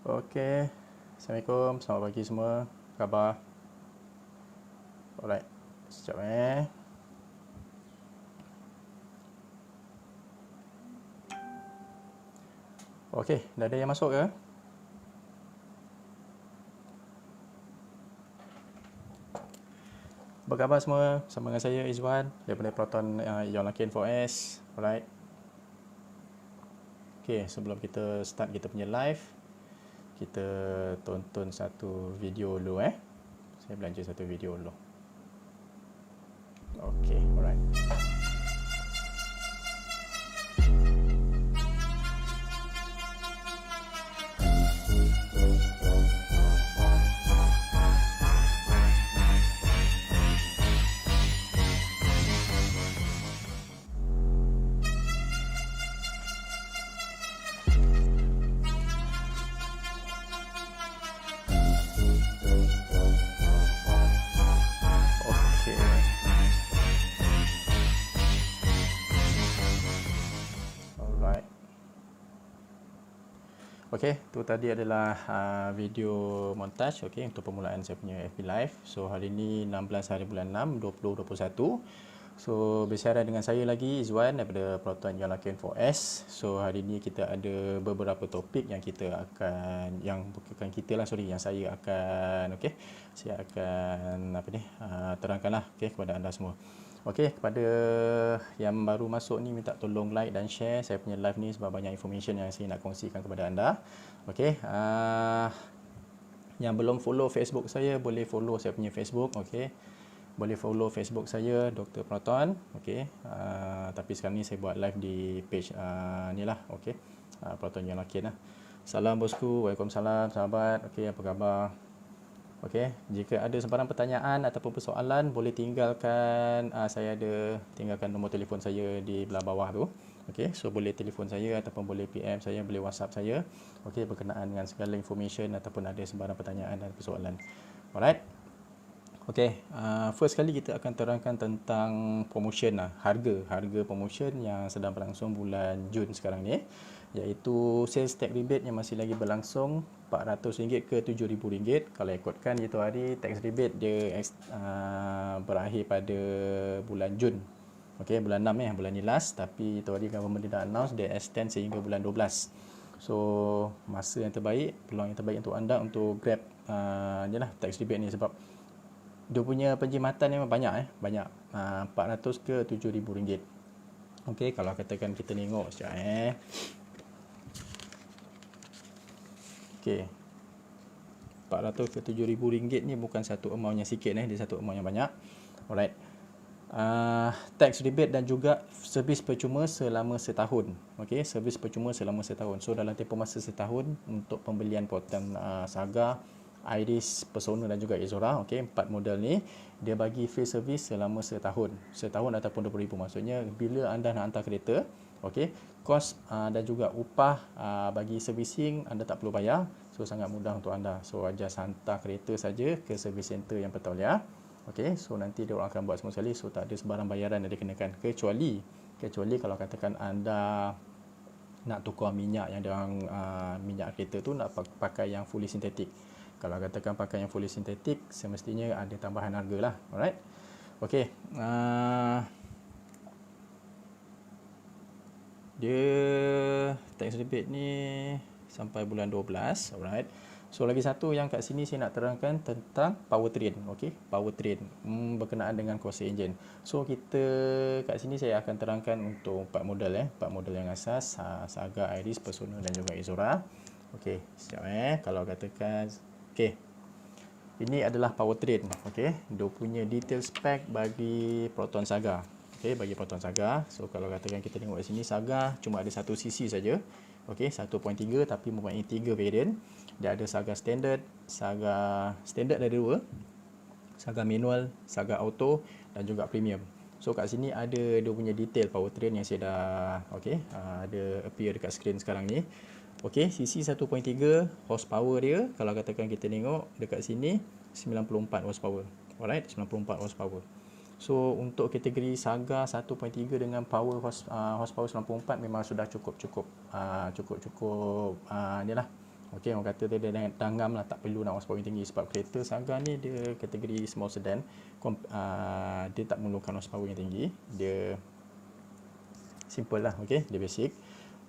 Okey. Assalamualaikum, selamat pagi semua. Khabar? Alright. Sekejap Okey, dah ada yang masuk ke? Apa khabar semua? Sama dengan saya Izwan daripada Proton Ion 4S. Alright. Okey, sebelum kita start kita punya live, kita tonton satu video dulu Saya belanja satu video dulu. Okey, alright. Okey. Alright. Okey, tu tadi adalah video montage untuk permulaan saya punya FB Live. So hari ini 16 hari bulan 6 2021. So bersiaran dengan saya lagi Izwan daripada Proton Ion 4S. So hari ini kita ada beberapa topik yang kita akan, yang bukan kita lah, yang saya akan saya akan terangkanlah kepada anda semua. Okey, kepada yang baru masuk ni minta tolong like dan share saya punya live ni sebab banyak information yang saya nak kongsikan kepada anda. Okey, yang belum follow Facebook saya boleh follow saya punya Facebook. Okey, boleh follow Facebook saya Dr. Proton. Okey, tapi sekarang ni saya buat live di page ni lah. Okey, Proton Ion lah. Salam bosku, waalaikumsalam sahabat. Okey, apa khabar? Okey, jika ada sebarang pertanyaan ataupun persoalan boleh tinggalkan, saya ada tinggalkan nombor telefon saya di belah bawah tu. Okey, so boleh telefon saya ataupun boleh PM saya, boleh WhatsApp saya. Okey, berkenaan dengan segala information ataupun ada sebarang pertanyaan dan persoalan. Alright. Okey, first kali kita akan terangkan tentang promotion harga promotion yang sedang berlangsung bulan Jun sekarang ni, iaitu sales tax rebate yang masih lagi berlangsung RM400 ke RM7,000. Kalau ikutkan itu hari tax rebate dia berakhir pada bulan Jun. Okey, bulan 6 bulan ni last, tapi itu hari government dah announce dia extend sehingga bulan 12. So masa yang terbaik, peluang yang terbaik untuk anda untuk grab tax rebate ni, sebab dia punya penjimatan memang banyak banyak, 400 ke RM7,000. Okey, kalau katakan kita tengok sekejap Okey, RM400 ke RM7,000 ni bukan satu amount yang sikit dia satu amount yang banyak. Alright. Tax rebate dan juga servis percuma selama setahun. Okey, servis percuma selama setahun. So dalam tempoh masa setahun untuk pembelian Proton Saga, Iris, Persona dan juga Izora, okey, 4 model ni dia bagi free service selama setahun ataupun 20,000. Maksudnya bila anda nak hantar kereta, okey, kos dan juga upah bagi servicing anda tak perlu bayar. So sangat mudah untuk anda. So just hantar kereta saja ke service center yang bertauliah. Okey, so nanti dia orang akan buat semua sekali. So tak ada sebarang bayaran yang dikenakan, kecuali kalau katakan anda nak tukar minyak yang minyak kereta tu nak pakai yang fully sintetik. Kalau katakan pakai yang fully sintetik, semestinya ada tambahan harga lah. Alright. Okey, dia tax rebate ni sampai bulan 12. Alright. So lagi satu yang kat sini saya nak terangkan tentang powertrain. Okey, powertrain berkenaan dengan kuasa enjin. So kita kat sini saya akan terangkan untuk 4 model 4 model yang asas, Saga, Iris, Persona dan juga Izora. Okey, sekejap kalau katakan okey. Ini adalah powertrain. Okey, dia punya detail spec bagi Proton Saga. Okey, bagi Proton Saga. So kalau katakan kita tengok di sini, Saga cuma ada 1 cc saja. Okey, 1.3 tapi mempunyai 3 variant. Dia ada Saga standard, Saga standard ada 2, Saga manual, Saga auto dan juga premium. So kat sini ada dia punya detail powertrain yang saya dah ada appear dekat skrin sekarang ni. Okey, cc 1.3, horsepower dia kalau katakan kita tengok dekat sini 94 horsepower. Alright, 94 horsepower. So untuk kategori Saga 1.3 dengan horsepower 94 memang sudah cukup inilah Okey, orang kata dia dangam lah, tak perlu nak horsepower yang tinggi sebab kereta Saga ni dia kategori small sedan. Dia tak memerlukan horsepower yang tinggi. Dia simple lah, okey, dia basic.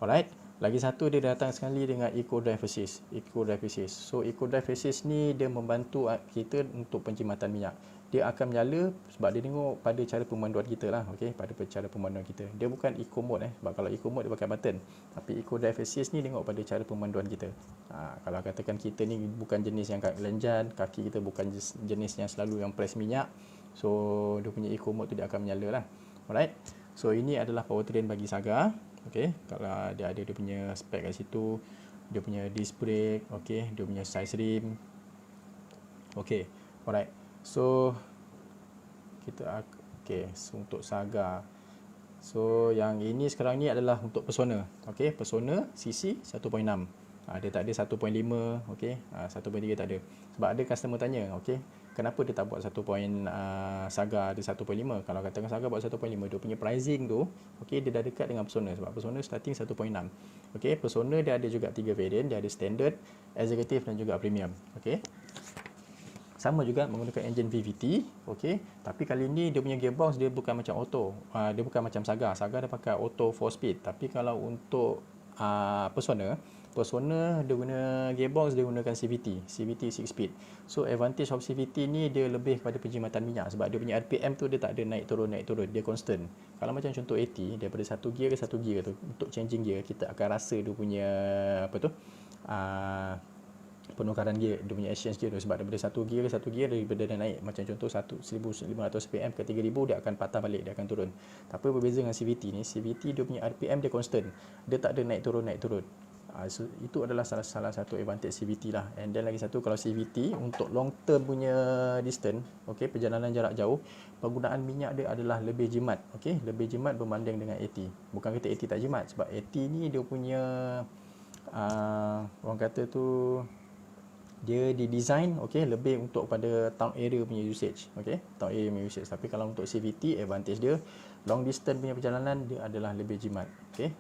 Alright. Lagi satu dia datang sekali dengan Eco Drive Assist. Eco Drive Assist. So Eco Drive Assist ni dia membantu kita untuk penjimatan minyak. Dia akan menyala sebab dia tengok pada cara pemanduan kita lah, okey, pada cara pemanduan kita. Dia bukan Eco Mode sebab kalau Eco Mode dia pakai button. Tapi Eco Drive Assist ni tengok pada cara pemanduan kita. Kalau katakan kita ni bukan jenis yang lenjan, kaki kita bukan jenis yang selalu yang press minyak, so dia punya Eco Mode tu dia akan menyala lah. Alright. So ini adalah powertrain bagi Saga. Okey, kalau dia ada dia punya spek kat situ, dia punya disc brake, okey, dia punya size rim. Okey. Alright. So kita so, untuk Saga. So yang ini sekarang ni adalah untuk Persona. Okey, Persona CC 1.6. Dia tak ada 1.5, okey. 1.3 tak ada. Sebab ada customer tanya, okey, kenapa dia tak buat Saga ada 1.5? Kalau katakan Saga buat 1.5, dia punya pricing tu, okey, dia dah dekat dengan Persona sebab Persona starting 1.6. Okey, Persona dia ada juga 3 variant, dia ada standard, executive dan juga premium. Okey. Sama juga menggunakan enjin VVT, okey. Tapi kali ni dia punya gearbox dia bukan macam auto. Dia bukan macam Saga. Saga dia pakai auto 4 speed. Tapi kalau untuk Persona dia guna gearbox, dia gunakan CVT 6 speed. So advantage of CVT ni dia lebih kepada penjimatan minyak sebab dia punya RPM tu dia tak ada naik turun, dia constant. Kalau macam contoh AT daripada satu gear ke satu gear tu, untuk changing gear kita akan rasa dia punya penukaran gear, dia punya exchange gear tu, sebab daripada satu gear ke satu gear, daripada dia naik macam contoh 1500 rpm ke 3000 dia akan patah balik, dia akan turun. Tapi berbeza dengan CVT ni, CVT dia punya RPM dia constant, dia tak ada naik turun. So, itu adalah salah satu advantage CVT lah. And then lagi satu, kalau CVT untuk long term punya distance, okey, perjalanan jarak jauh, penggunaan minyak dia adalah lebih jimat, okey, lebih jimat berbanding dengan AT. Bukan kata AT tak jimat, sebab AT ni dia punya orang kata tu dia didesign, okey, lebih untuk pada town area punya usage, okey, town area punya usage. Tapi kalau untuk CVT, advantage dia long distance punya perjalanan dia adalah lebih jimat, okey.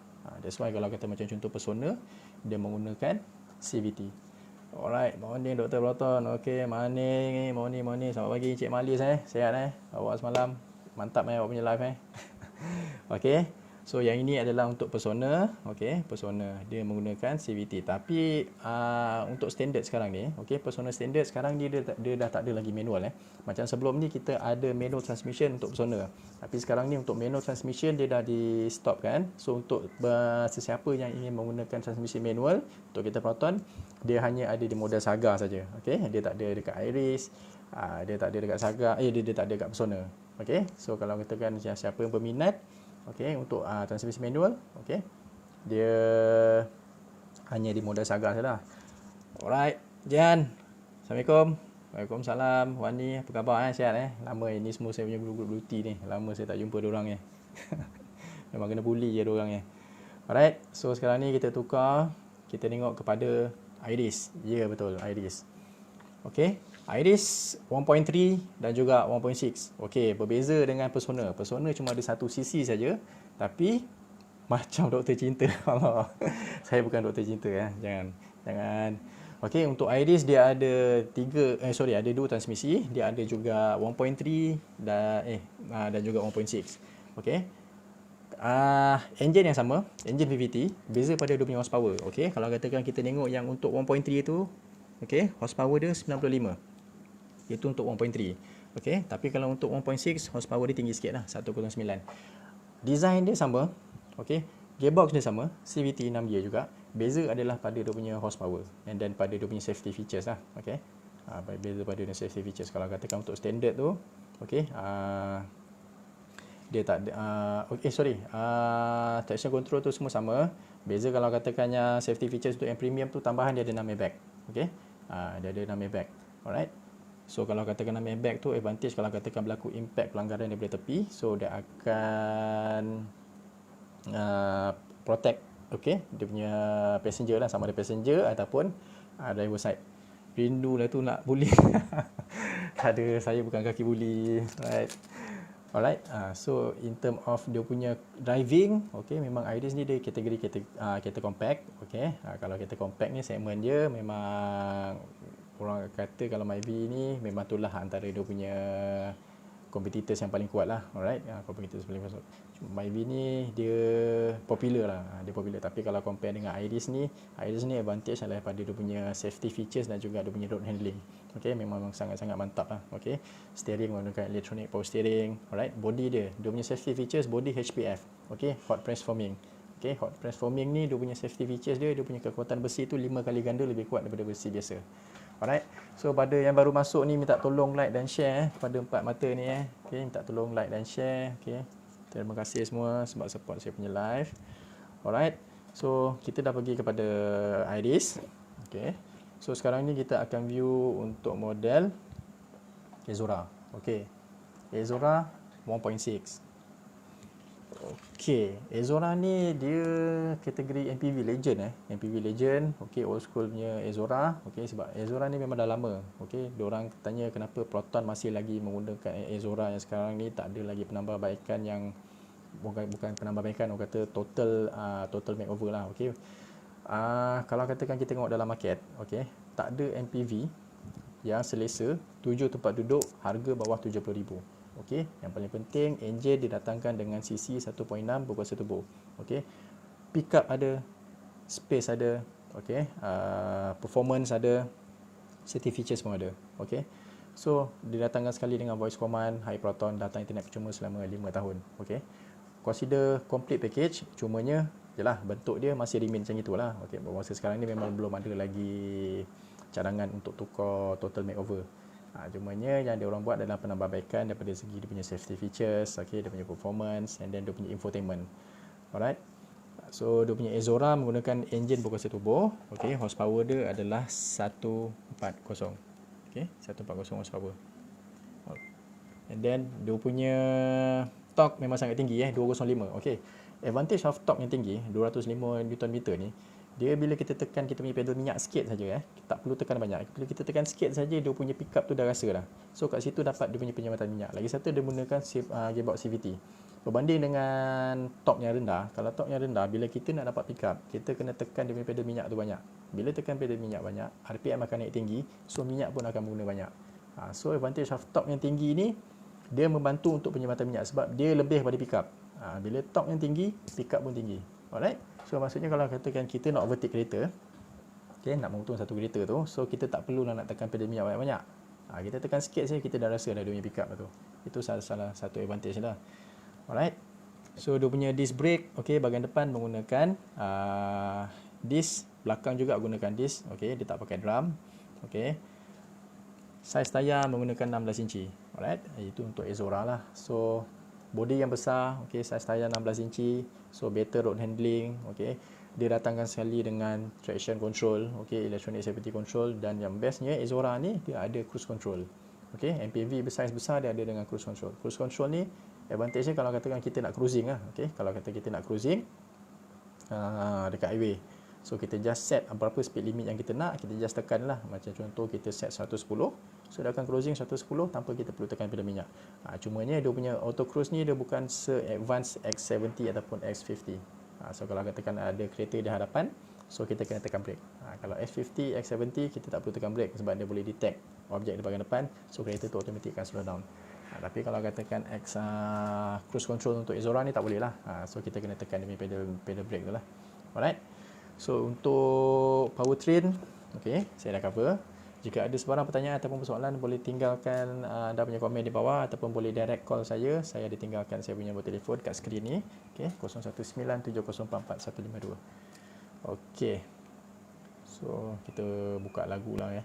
That's why kalau kata macam contoh Persona, dia menggunakan CVT. Alright, morning Dr. Proton. Okey, morning. Selamat pagi Cik Malis Sihat awak semalam? Mantap awak punya live Okey. So yang ini adalah untuk Persona, okey, Persona dia menggunakan CVT. Tapi untuk standard sekarang ni, okey, Persona standard sekarang ni dia dah tak ada lagi manual Macam sebelum ni kita ada manual transmission untuk Persona. Tapi sekarang ni untuk manual transmission dia dah di stop kan. So untuk sesiapa yang ingin menggunakan transmission manual untuk kereta Proton, dia hanya ada di model Saga saja. Okey, dia tak ada dekat Iris, dia tak ada dekat Saga, dia tak ada dekat Persona. Okey. So kalau katakan siapa yang berminat, okey, untuk transmission manual, okey, dia hanya di model Saga sajalah. Alright, Jan. Assalamualaikum. Waalaikumsalam. Wani, apa khabar sihat Lama ini semua saya punya group duty ni. Lama saya tak jumpa diorang Memang kena bully je diorang Alright, so sekarang ni kita tukar, kita tengok kepada Iris. Ya, betul, Iris. Okey, Iris 1.3 dan juga 1.6. Okey, berbeza dengan Persona. Persona cuma ada satu cc saja, tapi macam doktor cinta. Allah. Saya bukan doktor cinta Jangan. Okey, untuk Iris dia ada ada dua transmisi. Dia ada juga 1.3 dan juga 1.6. Okey. Engine yang sama, engine VVT, beza pada dia punya horsepower. Okey, kalau katakan kita tengok yang untuk 1.3 tu, okey, horsepower dia 95. Itu untuk 1.3. Okey, tapi kalau untuk 1.6 horsepower dia tinggi sikit lah, 109. Design dia sama. Okey, gearbox dia sama, CVT 6 gear juga. Beza adalah pada dia punya horsepower and then pada dia punya safety features lah. Okey. Beza pada dia safety features. Kalau katakan untuk standard tu, okey, dia tak traction control tu semua sama. Beza kalau katakannya safety features untuk yang premium tu, tambahan dia ada 6 airbag. Okey. Dia ada 6 airbag. Alright. So kalau katakan 6 airbag tu advantage kalau katakan berlaku impact pelanggaran daripada tepi, so dia akan protect, okey, dia punya passenger lah, sama ada passenger ataupun driver side. Rindulah tu nak bully. Tak ada, saya bukan kaki bully. Right. Alright, so in term of dia punya driving, okay, memang Iris ni dia kategori kereta compact, okay. Kalau kereta compact ni segmen dia memang orang kata kalau Myvi ni memang itulah antara dia punya competitors yang paling kuat lah, alright. Competitors paling kuat. Myvi ni dia popular lah, dia popular. Tapi kalau compare dengan Iris ni advantage adalah pada dia punya safety features dan juga dia punya road handling. Okay, memang sangat-sangat mantap lah. Okay, steering menggunakan electronic power steering, alright. Body dia punya safety features body HPF, okay, hot press forming. Okay, hot press forming ni dia punya safety features dia punya kekuatan besi tu 5 kali ganda lebih kuat daripada besi biasa. Alright. So pada yang baru masuk ni minta tolong like dan share kepada empat mata ni Okay, minta tolong like dan share. Okay. Terima kasih semua sebab support saya punya live. Alright. So kita dah pergi kepada Iris. Okay. So sekarang ni kita akan view untuk model Ezora. Okay. Ezora 1.6. Okay, Ezora ni dia kategori MPV Legend MPV Legend, okay, old school punya Ezora, okay, sebab Ezora ni memang dah lama, okay. Diorang tanya kenapa Proton masih lagi menggunakan Ezora yang sekarang ni, tak ada lagi penambahbaikan yang bukan penambahbaikan, orang kata total makeover lah, okay. Kalau katakan kita tengok dalam market, okay, tak ada MPV yang selesa 7 tempat duduk harga bawah 70,000. Okey, yang paling penting enjin didatangkan dengan cc 1.6 berkuasa turbo. Okey. Pickup ada, space ada, okey. Performance ada, safety features pun ada. Okey. So, didatangkan sekali dengan voice command, high proton, data internet percuma selama 5 tahun. Okey. Consider complete package, cumanya yalah bentuk dia masih remain macam itulah. Okey, masa sekarang ni memang belum ada lagi cadangan untuk tukar total makeover. Cumanya yang dia orang buat adalah penambahbaikan daripada segi dia punya safety features, okay, dia punya performance and then dia punya infotainment. Alright. So dia punya Ezora menggunakan enjin berkuasa turbo, okay, horsepower dia adalah 140. Okay, 140 horsepower. And then dia punya torque memang sangat tinggi 205. Okay. Advantage of torque yang tinggi 205 Nm ni, dia bila kita tekan kita punya pedal minyak sikit saja tak perlu tekan banyak. Bila kita tekan sikit saja dia punya pickup tu dah rasa dah. So kat situ dapat dia punya penyematan minyak. Lagi satu dia menggunakan gearbox CVT. Berbanding dengan torque yang rendah, kalau torque yang rendah bila kita nak dapat pickup, kita kena tekan dia punya pedal minyak tu banyak. Bila tekan pedal minyak banyak, RPM akan naik tinggi, so minyak pun akan menggunakan banyak. So advantage of torque yang tinggi ni dia membantu untuk penyematan minyak sebab dia lebih pada pickup. Bila torque yang tinggi, pickup pun tinggi. Alright. So maksudnya kalau katakan kita nak overtake kereta, okay, nak mengutung satu kereta tu, so kita tak perlu nak tekan pedal minyak banyak-banyak. Kita tekan sikit saja kita dah rasa dah dia punya pickup tu. Itu salah satu advantage lah. Alright. So dia punya disc brake, okay, bahagian depan menggunakan disc, belakang juga gunakan disc, okay, dia tak pakai drum, okay. Saiz tayar menggunakan 16 inci. Alright. Itu untuk Ezora lah. So body yang besar, okay, saiz tayar 16 inci, so better road handling, okay. Dia datangkan sekali dengan traction control, okay, electronic safety control, dan yang bestnya Ezora ni dia ada cruise control, okay. MPV saiz besar dia ada dengan cruise control. Cruise control ni advantage-nya kalau katakan kita nak cruising lah, okay. Kalau kata kita nak cruising dekat highway, so kita just set berapa speed limit yang kita nak, kita just tekan lah. Macam contoh kita set 110, so dia akan cruising 110 tanpa kita perlu tekan pedal minyak. Cumanya dia punya auto cruise ni dia bukan se-advance X70 ataupun X50. So kalau katakan ada kereta di hadapan, so kita kena tekan brake. Kalau X50, X70 kita tak perlu tekan brake sebab dia boleh detect objek di bahagian depan, so kereta tu automatik akan slow down. Tapi kalau katakan cruise control untuk Ezora ni tak boleh lah. So kita kena tekan dia punya pedal brake tu lah. Alright. So untuk powertrain, okay, saya dah cover. Jika ada sebarang pertanyaan ataupun persoalan, boleh tinggalkan anda punya komen di bawah ataupun boleh direct call saya. Saya ada tinggalkan saya punya nombor telefon kat skrin ni. Okay, 0197044152. Okay. So kita buka lagu lah ya.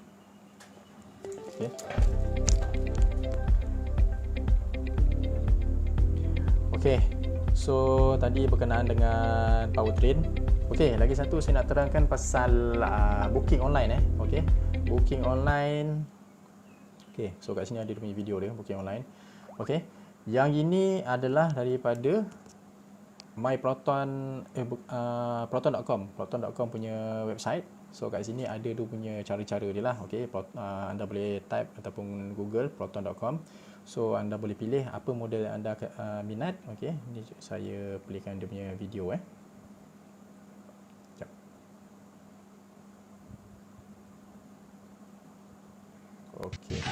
Okay. Okay. So tadi berkenaan dengan powertrain. Okay, lagi satu saya nak terangkan pasal booking online Okay. Booking online. Okay, so kat sini ada dia punya video dia, booking online. Okay. Yang ini adalah daripada Proton.com. Proton.com punya website. So kat sini ada dia punya cara-cara dia lah. Okay. Anda boleh type ataupun Google Proton.com. So anda boleh pilih apa model yang anda minat. Okey, ni saya playkan dia punya video Sekejap. Okey.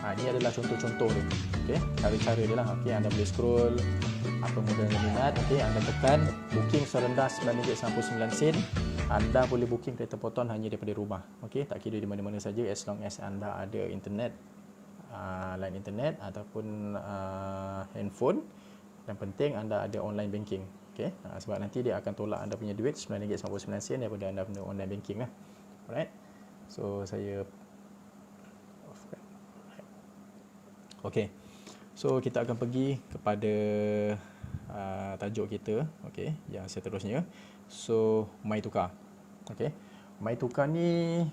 Ini adalah contoh-contoh dia. Okey, cara-cara dia lah. Okey, anda boleh scroll apa model yang minat. Okey, anda tekan booking serendah RM9.99. Anda boleh booking kereta Proton hanya daripada rumah. Okey, tak kira di mana-mana saja as long as anda ada internet, line internet ataupun handphone. Yang penting anda ada online banking. Okey, sebab nanti dia akan tolak anda punya duit RM9.99 daripada anda punya online banking lah. Alright. So saya offkan. Okey. So kita akan pergi kepada tajuk kita, okey, yang seterusnya. So mai tukar. Okey. Mai tukar ni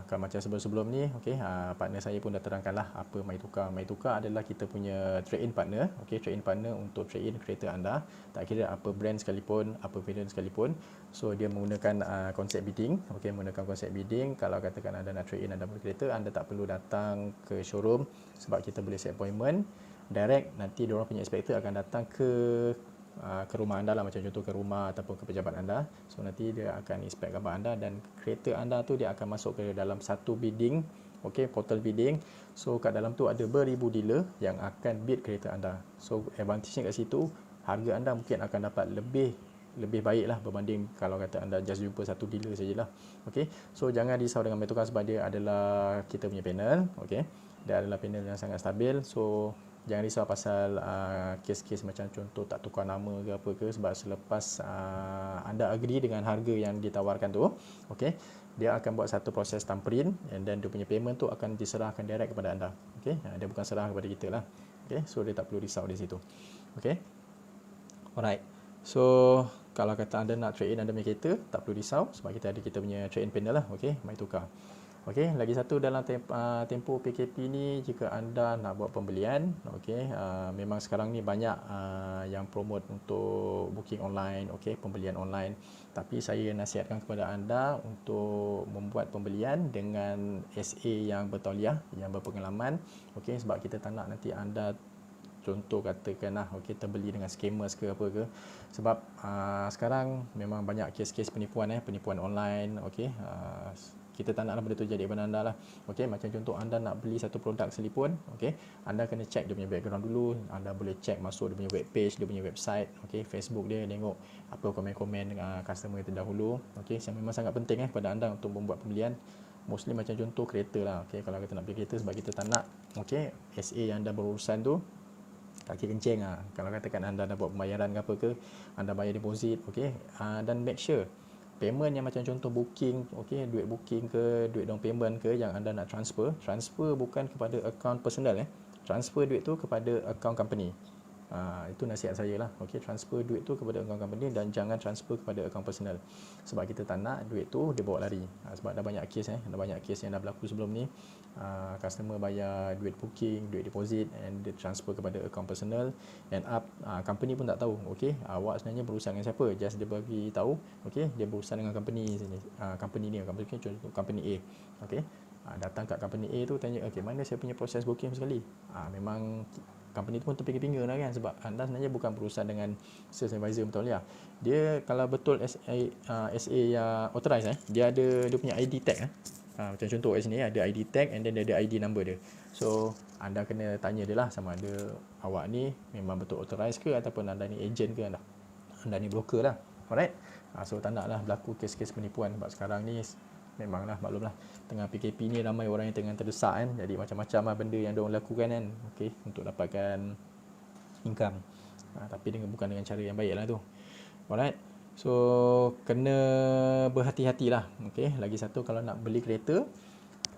kalau macam sebelum-sebelum ni, okey, partner saya pun dah terangkanlah apa mai tukar. Mai tukar adalah kita punya trade-in partner, okey, trade-in partner untuk trade-in kereta anda, tak kira apa brand sekalipun, apa variant sekalipun. So dia menggunakan konsep bidding, okey, menggunakan konsep bidding. Kalau katakan anda nak trade-in anda punya kereta, anda tak perlu datang ke showroom sebab kita boleh set appointment direct. Nanti diorang punya inspector akan datang ke rumah anda lah, macam contoh ke rumah ataupun ke pejabat anda. So nanti dia akan inspect gambar anda dan kereta anda tu dia akan masuk ke dalam satu bidding, okey, portal bidding. So kat dalam tu ada beribu dealer yang akan bid kereta anda. So advantage-nya kat situ, harga anda mungkin akan dapat lebih baik lah berbanding kalau kata anda just jumpa satu dealer sajalah. Okey, so jangan risau dengan mai tukar sebab dia adalah kita punya panel, okey. Dia adalah panel yang sangat stabil. So jangan risau pasal kes-kes macam contoh tak tukar nama ke apa ke, sebab selepas anda agree dengan harga yang ditawarkan tu, okey, dia akan buat satu proses thumbprint and then dia punya payment tu akan diserahkan direct kepada anda. Okey, dia bukan serah kepada kita lah. Okey, so dia tak perlu risau di situ. Okey. Alright. So kalau kata anda nak trade in anda punya kereta, tak perlu risau sebab kita ada kita punya trade in panel lah. Okey, mai tukar. Okey, lagi satu dalam tempoh PKP ni, jika anda nak buat pembelian, okey, memang sekarang ni banyak yang promote untuk booking online, okey, pembelian online. Tapi saya nasihatkan kepada anda untuk membuat pembelian dengan SA yang bertauliah, yang berpengalaman, okey, sebab kita tak nak nanti anda contoh katakanlah, okey, terbeli dengan scammers ke apa ke. Sebab sekarang memang banyak kes-kes penipuan penipuan online, okey. Kita tak naklah benda tu jadi pada anda lah. Okey, macam contoh anda nak beli satu produk sekalipun, okey, anda kena check dia punya background dulu. Anda boleh check masuk dia punya web page, dia punya website, okey, Facebook dia, tengok apa komen-komen customer terdahulu. Okey, yang memang sangat penting pada anda untuk membuat pembelian. Mostly macam contoh kereta lah, okey, kalau kita nak beli kereta sebab kita tak nak, okey, SA yang anda berurusan tu kaki kencing kalau katakan anda dah buat pembayaran ke apa ke, anda bayar deposit, okey, dan make sure payment yang macam contoh booking, okey, duit booking ke, duit down payment ke yang anda nak transfer bukan kepada akaun personal transfer duit tu kepada akaun company. Itu nasihat saya lah. Okey, transfer duit tu kepada akaun company dan jangan transfer kepada akaun personal. Sebab kita tak nak duit tu dia bawa lari. Sebab dah banyak kes dah banyak kes yang dah berlaku sebelum ni. Customer bayar duit booking, duit deposit and dia transfer kepada akaun personal, end up company pun tak tahu. Okey, awak sebenarnya berurusan dengan siapa? Just dia bagi tahu, okey, dia berurusan dengan company sini. Company ni, contoh company A. Okey. Datang kat company A tu tanya, okey, mana saya punya proses booking sekali? Memang company tu pun terpinga-pinga lah kan, sebab anda sebenarnya bukan berurusan dengan sales advisor bertauliah. Dia kalau betul SA yang authorized dia ada dia punya ID tag macam contoh kat sini ada ID tag and then dia ada ID number dia. So anda kena tanya dia lah sama ada awak ni memang betul authorized ke ataupun anda ni agent ke, anda ni broker lah. Alright. So tak naklah berlaku kes-kes penipuan sebab sekarang ni memanglah maklumlah tengah PKP ni ramai orang yang tengah terdesak jadi macam-macam lah benda yang diorang lakukan okey, untuk dapatkan income, tapi bukan dengan cara yang baik lah tu. Alright, so kena berhati-hatilah. Okey, lagi satu, kalau nak beli kereta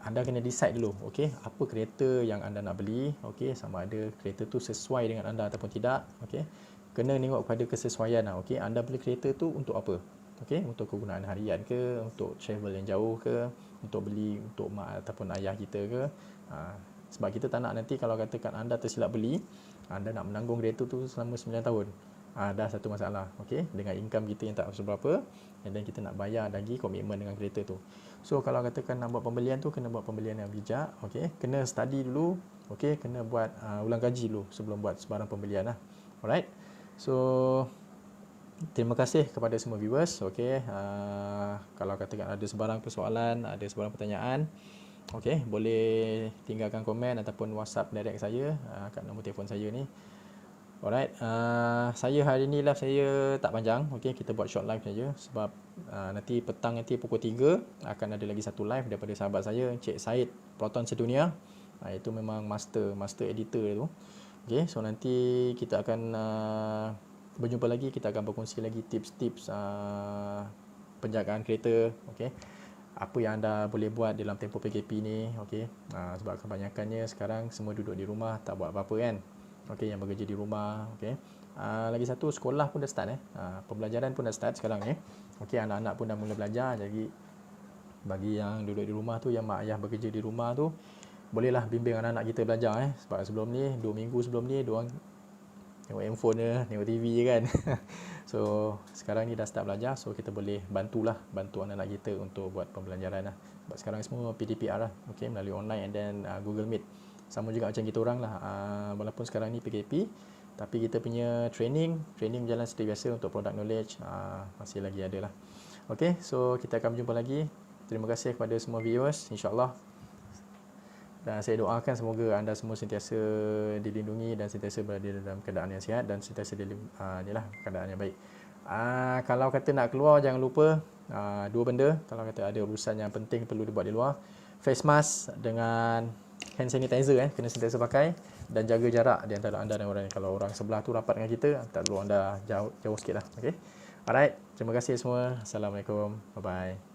anda kena decide dulu, okey, apa kereta yang anda nak beli, okey, sama ada kereta tu sesuai dengan anda ataupun tidak. Okey, kena tengok pada kesesuaian lah. Okey, anda beli kereta tu untuk apa? Okey, untuk kegunaan harian ke, untuk travel yang jauh ke, untuk beli untuk mak ataupun ayah kita ke. Sebab kita tak nak nanti kalau katakan anda tersilap beli, anda nak menanggung kereta tu selama 9 tahun. dah satu masalah. Okey, dengan income kita yang tak seberapa, and then kita nak bayar lagi komitmen dengan kereta tu. So kalau katakan nak buat pembelian tu, kena buat pembelian yang bijak. Okey, kena study dulu. Okey, kena buat ulang kaji dulu sebelum buat sebarang pembelian lah. Alright. So terima kasih kepada semua viewers. Okey, kalau katakan ada sebarang persoalan, ada sebarang pertanyaan, okey, boleh tinggalkan komen ataupun WhatsApp direct saya kat nombor telefon saya ni. Alright, saya hari ni live saya tak panjang. Okey, kita buat short live saja sebab nanti petang nanti pukul 3 akan ada lagi satu live daripada sahabat saya, Encik Said Proton Sedunia. Itu memang master editor tu. Okey, so nanti kita akan berjumpa lagi, kita akan berkongsi lagi tips-tips penjagaan kereta. Okey, apa yang anda boleh buat dalam tempoh PKP ni. Okey, sebab kebanyakannya sekarang semua duduk di rumah, tak buat apa-apa kan. Okey, yang bekerja di rumah. Okey, lagi satu, sekolah pun dah start pembelajaran pun dah start sekarang ni. Okey, anak-anak pun dah mula belajar. Jadi bagi yang duduk di rumah tu, yang mak ayah bekerja di rumah tu, bolehlah bimbing anak-anak kita belajar sebab sebelum ni 2 minggu sebelum ni diorang tengok handphone je, tengok TV je kan. So sekarang ni dah start belajar, so kita boleh bantu anak-anak kita untuk buat pembelajaran lah. Sebab sekarang semua PDPR lah, okey, melalui online and then Google Meet. Sama juga macam kita orang lah, walaupun sekarang ni PKP, tapi kita punya training berjalan seperti biasa untuk product knowledge, masih lagi ada lah. Okey, so kita akan berjumpa lagi. Terima kasih kepada semua viewers, insyaAllah. Dan saya doakan semoga anda semua sentiasa dilindungi dan sentiasa berada dalam keadaan yang sihat dan sentiasa inilah keadaan yang baik. Kalau kata nak keluar, jangan lupa 2 benda. Kalau kata ada urusan yang penting perlu dibuat di luar, face mask dengan hand sanitizer kena sentiasa pakai, dan jaga jarak di antara anda dan orang. Kalau orang sebelah tu rapat dengan kita, tak perlu anda jauh sikit lah. Okay? Alright, terima kasih semua. Assalamualaikum. Bye bye.